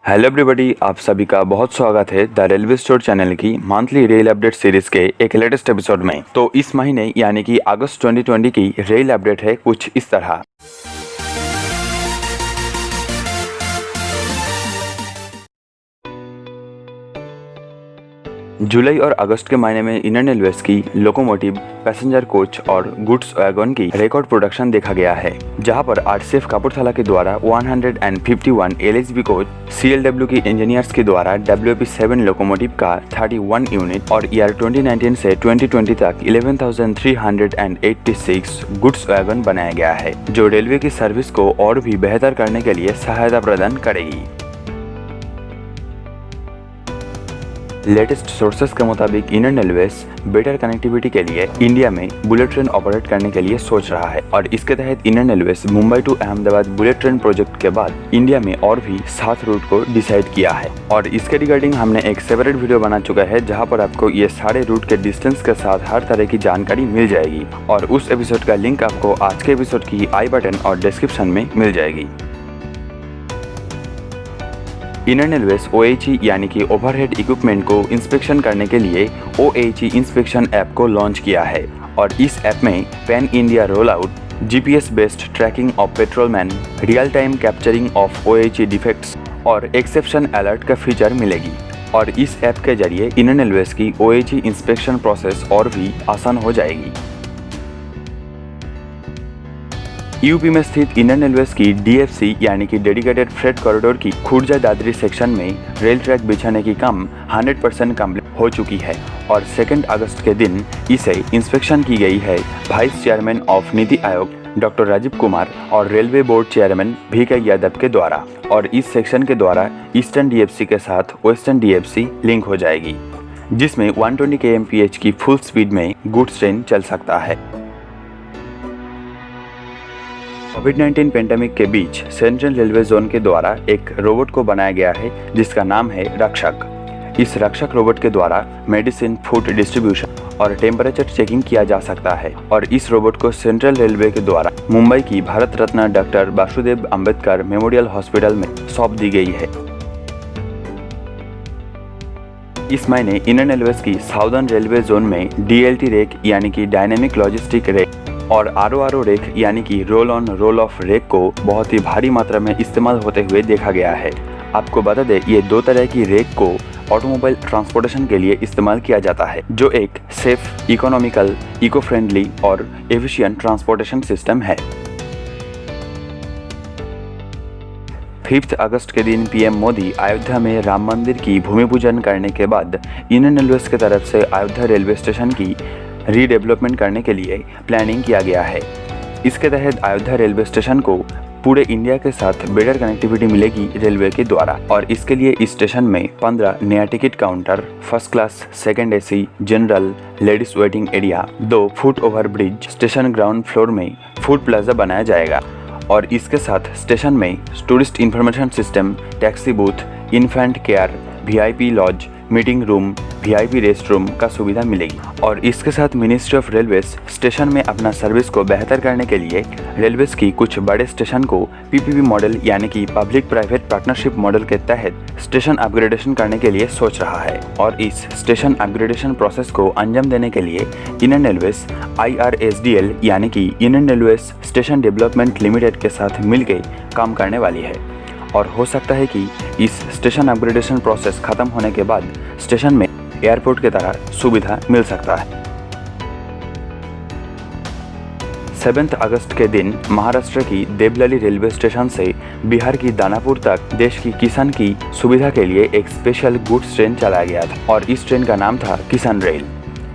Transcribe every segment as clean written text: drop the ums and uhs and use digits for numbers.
Hello everybody, आप सभी का बहुत स्वागत है द रेलवे स्टोर चैनल की मंथली रेल अपडेट सीरीज के एक लेटेस्ट एपिसोड में। तो इस महीने यानी कि अगस्त 2020 की रेल अपडेट है कुछ इस तरह। जुलाई और अगस्त के महीने में इंडियन रेलवेज की लोकोमोटिव, पैसेंजर कोच और गुड्स वैगन की रिकॉर्ड प्रोडक्शन देखा गया है, जहां पर आरसीएफ कपूरथला के द्वारा 151 एलएचबी कोच, सीएलडब्ल्यू की इंजीनियर्स के द्वारा WP7 लोकोमोटिव का 31 यूनिट और ईयर 2019 से 2020 तक 11,386 गुड्स वैगन बनाया गया है, जो रेलवे की सर्विस को और भी बेहतर करने के लिए सहायता प्रदान करेगी। लेटेस्ट सोर्सेस के मुताबिक इंडियन रेलवेज बेटर कनेक्टिविटी के लिए इंडिया में बुलेट ट्रेन ऑपरेट करने के लिए सोच रहा है और इसके तहत Indian railways Mumbai to Ahmedabad bullet train project के बाद इंडिया में और भी 7 रूट को डिसाइड किया है और इसके रिगार्डिंग हमने एक सेपरेट वीडियो बना चुका है, जहां पर आपको ये सारे रूट के डिस्टेंस के साथ हर तरह की जानकारी मिल जाएगी और उस एपिसोड का लिंक आपको आज के एपिसोड की आई बटन और डिस्क्रिप्शन में मिल जाएगी। इंडियन रेलवेज OHE यानी कि ओवरहेड इक्विपमेंट को इंस्पेक्शन करने के लिए OHE इंस्पेक्शन ऐप को लॉन्च किया है और इस ऐप में pan India roll out, GPS based tracking of patrolman, real time capturing of OHE defects और एक्सेप्शन अलर्ट का फीचर मिलेगी और इस ऐप के जरिए इंडियन रेलवेज की OHE इंस्पेक्शन प्रोसेस और भी आसान हो जाएगी। यूपी में स्थित इंडियन रेलवेज की DFC यानी कि डेडिकेटेड फ्रेट कॉरिडोर की खुर्जा दादरी सेक्शन में रेल ट्रैक बिछाने की काम 100% कम्प्लीट हो चुकी है और 2 अगस्त के दिन इसे इंस्पेक्शन की गई है vice chairman of NITI Aayog doctor Rajiv Kumar और railway board chairman VK Yadav के द्वारा और इस सेक्शन के द्वारा ईस्टर्न DFC के साथ वेस्टर्न DFC लिंक हो जाएगी, जिसमें 120 kmph की फुल स्पीड में गुड्स ट्रेन चल सकता है। कोविड-19 पेंडेमिक के बीच सेंट्रल रेलवे जोन के द्वारा एक रोबोट को बनाया गया है जिसका नाम है रक्षक। इस रक्षक रोबोट के द्वारा मेडिसिन, फूड डिस्ट्रीब्यूशन और टेम्परेचर चेकिंग किया जा सकता है और इस रोबोट को सेंट्रल रेलवे के द्वारा मुंबई की Bharat Ratna doctor Vasudev Ambedkar memorial hospital में सौंप दी गई है। इस महीने इंडियन रेलवेज की साउदर्न रेलवे जोन में DLT रेक यानी कि डायनेमिक लॉजिस्टिक रेक और RORO रेक यानी कि roll on roll off rake को बहुत ही भारी मात्रा में इस्तेमाल होते हुए देखा गया है। आपको बता दें, ये 2 तरह की रेक को ऑटोमोबाइल ट्रांसपोर्टेशन के लिए इस्तेमाल किया जाता है, जो एक सेफ, इकोनॉमिकल, इको फ्रेंडली और एफिशिएंट ट्रांसपोर्टेशन सिस्टम है। 5 अगस्त के दिन PM मोदी अयोध्या में राम मंदिर की भूमि पूजन करने के बाद इंडियन रेलवेज की तरफ से अयोध्या रेलवे स्टेशन की रीडेवलपमेंट करने के लिए प्लानिंग किया गया है। इसके तहत अयोध्या रेलवे स्टेशन को पूरे इंडिया के साथ बेटर कनेक्टिविटी मिलेगी रेलवे के द्वारा और इसके लिए इस स्टेशन में 15 नया ticket counter, first class, second AC, general, ladies waiting area, 2 foot over bridge, station ground floor में फूड प्लाजा बनाया जाएगा और इसके साथ स्टेशन में tourist information system, taxi booth, infant care, VIP lodge, meeting room, VIP rest room का सुविधा मिलेगी और इसके साथ मिनिस्ट्री ऑफ रेलवेज स्टेशन में अपना सर्विस को बेहतर करने के लिए रेलवेज की कुछ बड़े स्टेशन को PPP मॉडल यानी कि पब्लिक प्राइवेट पार्टनरशिप मॉडल के तहत स्टेशन अपग्रेडेशन करने के लिए सोच रहा है और इस स्टेशन अपग्रेडेशन प्रोसेस को अंजाम देने के लिए इंडियन रेलवेज IRSDL यानी कि Indian railways station development limited के साथ मिलकर काम करने वाली है और हो सकता है कि इस स्टेशन अपग्रेडेशन प्रोसेस खत्म होने के बाद स्टेशन में एयरपोर्ट की तरह सुविधा मिल सकता है। 7 अगस्त के दिन महाराष्ट्र की देवलाली रेलवे स्टेशन से बिहार की दानापुर तक देश की किसान की सुविधा के लिए एक स्पेशल गुड्स ट्रेन चलाया गया था और इस ट्रेन का नाम था किसान रेल।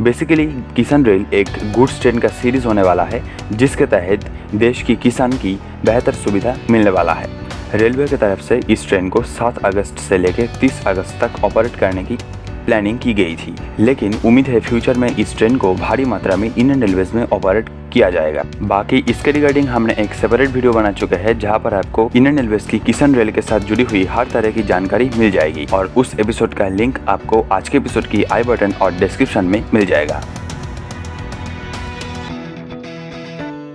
बेसिकली किसान रेल एक गुड्स ट्रेन का सीरीज होने वाला है जिसके तहत देश की किसान की बेहतर सुविधा मिलने वाला है। रेलवे की तरफ से इस ट्रेन को 7 अगस्त से लेकर 30 अगस्त तक ऑपरेट करने की प्लानिंग की गई थी, लेकिन उम्मीद है फ्यूचर में इस ट्रेन को भारी मात्रा में इंडियन रेलवेज में ऑपरेट किया जाएगा। बाकी इसके रिगार्डिंग हमने एक सेपरेट वीडियो बना चुका है, जहां पर आपको इंडियन रेलवेज की किसान रेल के साथ जुड़ी हुई हर तरह की जानकारी मिल जाएगी और उस एपिसोड का लिंक आपको आज के एपिसोड की आई बटन और डिस्क्रिप्शन में मिल जाएगा।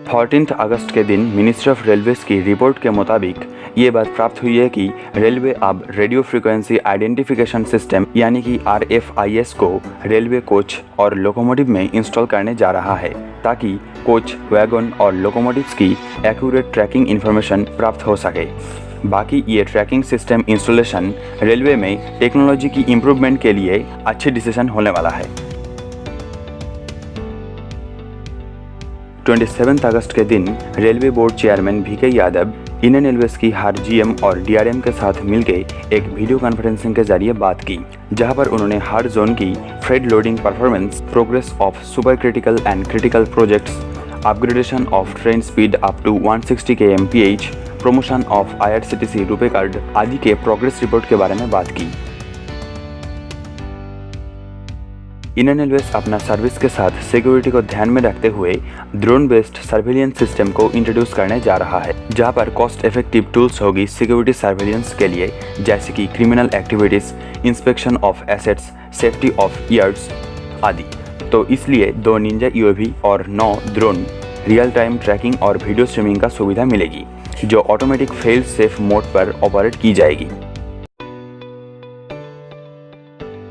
14 अगस्त के दिन मिनिस्ट्री ऑफ रेलवेज की रिपोर्ट के मुताबिक ये बात प्राप्त हुई है कि रेलवे अब रेडियो फ्रीक्वेंसी आइडेंटिफिकेशन सिस्टम यानी कि RFIS को रेलवे कोच और लोकोमोटिव में इंस्टॉल करने जा रहा है, ताकि कोच, वैगन और लोकोमोटिव्स की एक्यूरेट ट्रैकिंग इन्फॉर्मेशन प्राप्त हो सके। बाकी ये ट्रैकिंग सिस्टम इंस्टॉलेशन रेलवे में टेक्नोलॉजी की इम्प्रूवमेंट के लिए अच्छी डिसीजन होने वाला है। 27 अगस्त के दिन railway board chairman VK Yadav Indian Railways की हर GM और DRM के साथ मिलकर एक वीडियो कॉन्फ्रेंसिंग के जरिए बात की, जहां पर उन्होंने हर जोन की freight loading performance, progress of super critical and critical projects, upgradation of train speed up to 160 kmph, promotion of IRCTC RuPay card आदि के प्रोग्रेस रिपोर्ट के बारे में बात की। इंडियन रेलवेज अपना सर्विस के साथ सिक्योरिटी को ध्यान में रखते हुए ड्रोन बेस्ड सर्विलेंस सिस्टम को इंट्रोड्यूस करने जा रहा है, जहां पर कॉस्ट इफेक्टिव टूल्स होगी सिक्योरिटी सर्विलेंस के लिए, जैसे कि criminal activities, inspection of assets, safety of yards आदि। तो इसलिए 2 निंजा UAV और 9 ड्रोन रियल टाइम ट्रैकिंग और वीडियो स्ट्रीमिंग का सुविधा मिलेगी, जो ऑटोमेटिक फेल सेफ मोड पर ऑपरेट की जाएगी।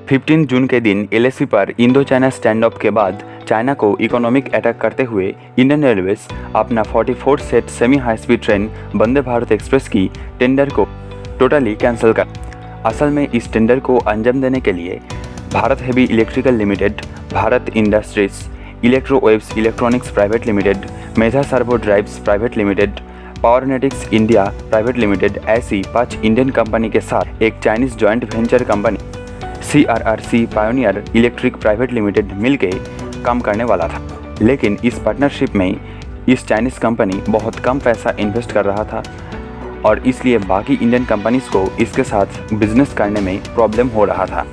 15 जून के दिन LAC पर इंडो चाइना स्टैंड ऑफ के बाद चाइना को इकोनॉमिक अटैक करते हुए इंडियन रेलवेज अपना 44 set semi high speed train Vande Bharat express की टेंडर को टोटली कैंसिल कर। असल में इस टेंडर को अंजाम देने के लिए Bharat heavy electrical limited, Bharat industries, electrowaves electronics private limited, Medha servo drives private limited, Powernetics India private limited ऐसी 5 इंडियन कंपनी के साथ एक Chinese joint venture company CRRC pioneer electric private limited मिलके काम करने वाला था। लेकिन इस पार्टनरशिप में इस चाइनीज़ कंपनी बहुत कम पैसा इन्वेस्ट कर रहा था और इसलिए बाकी इंडियन कंपनीज को इसके साथ बिजनेस करने में प्रॉब्लम हो रहा था।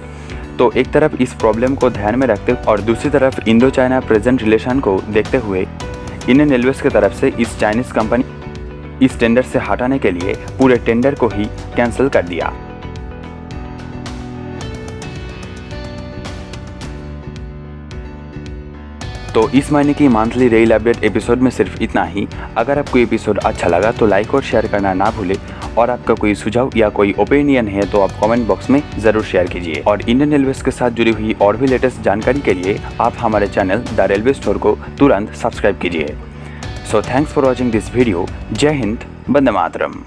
तो एक तरफ इस प्रॉब्लम को ध्यान में रखते और दूसरी तरफ इंडो चाइना प्रेजेंट रिलेशन को देखते हुए इंडियन रेलवेज की तरफ से इस चाइनीज़ कंपनी इस टेंडर से हटाने के लिए पूरे टेंडर को ही कैंसिल कर दिया। तो इस महीने की मंथली रेल अपडेट एपिसोड में सिर्फ इतना ही। अगर आपको एपिसोड अच्छा लगा तो लाइक और शेयर करना ना भूलें, और आपका कोई सुझाव या कोई ओपिनियन है तो आप कमेंट बॉक्स में ज़रूर शेयर कीजिए। और इंडियन रेलवेज के साथ जुड़ी हुई और भी लेटेस्ट जानकारी के लिए आप हमारे चैनल द रेलवे स्टोर को तुरंत सब्सक्राइब कीजिए। So thanks for watching this video. जय हिंद, वंदे मातरम।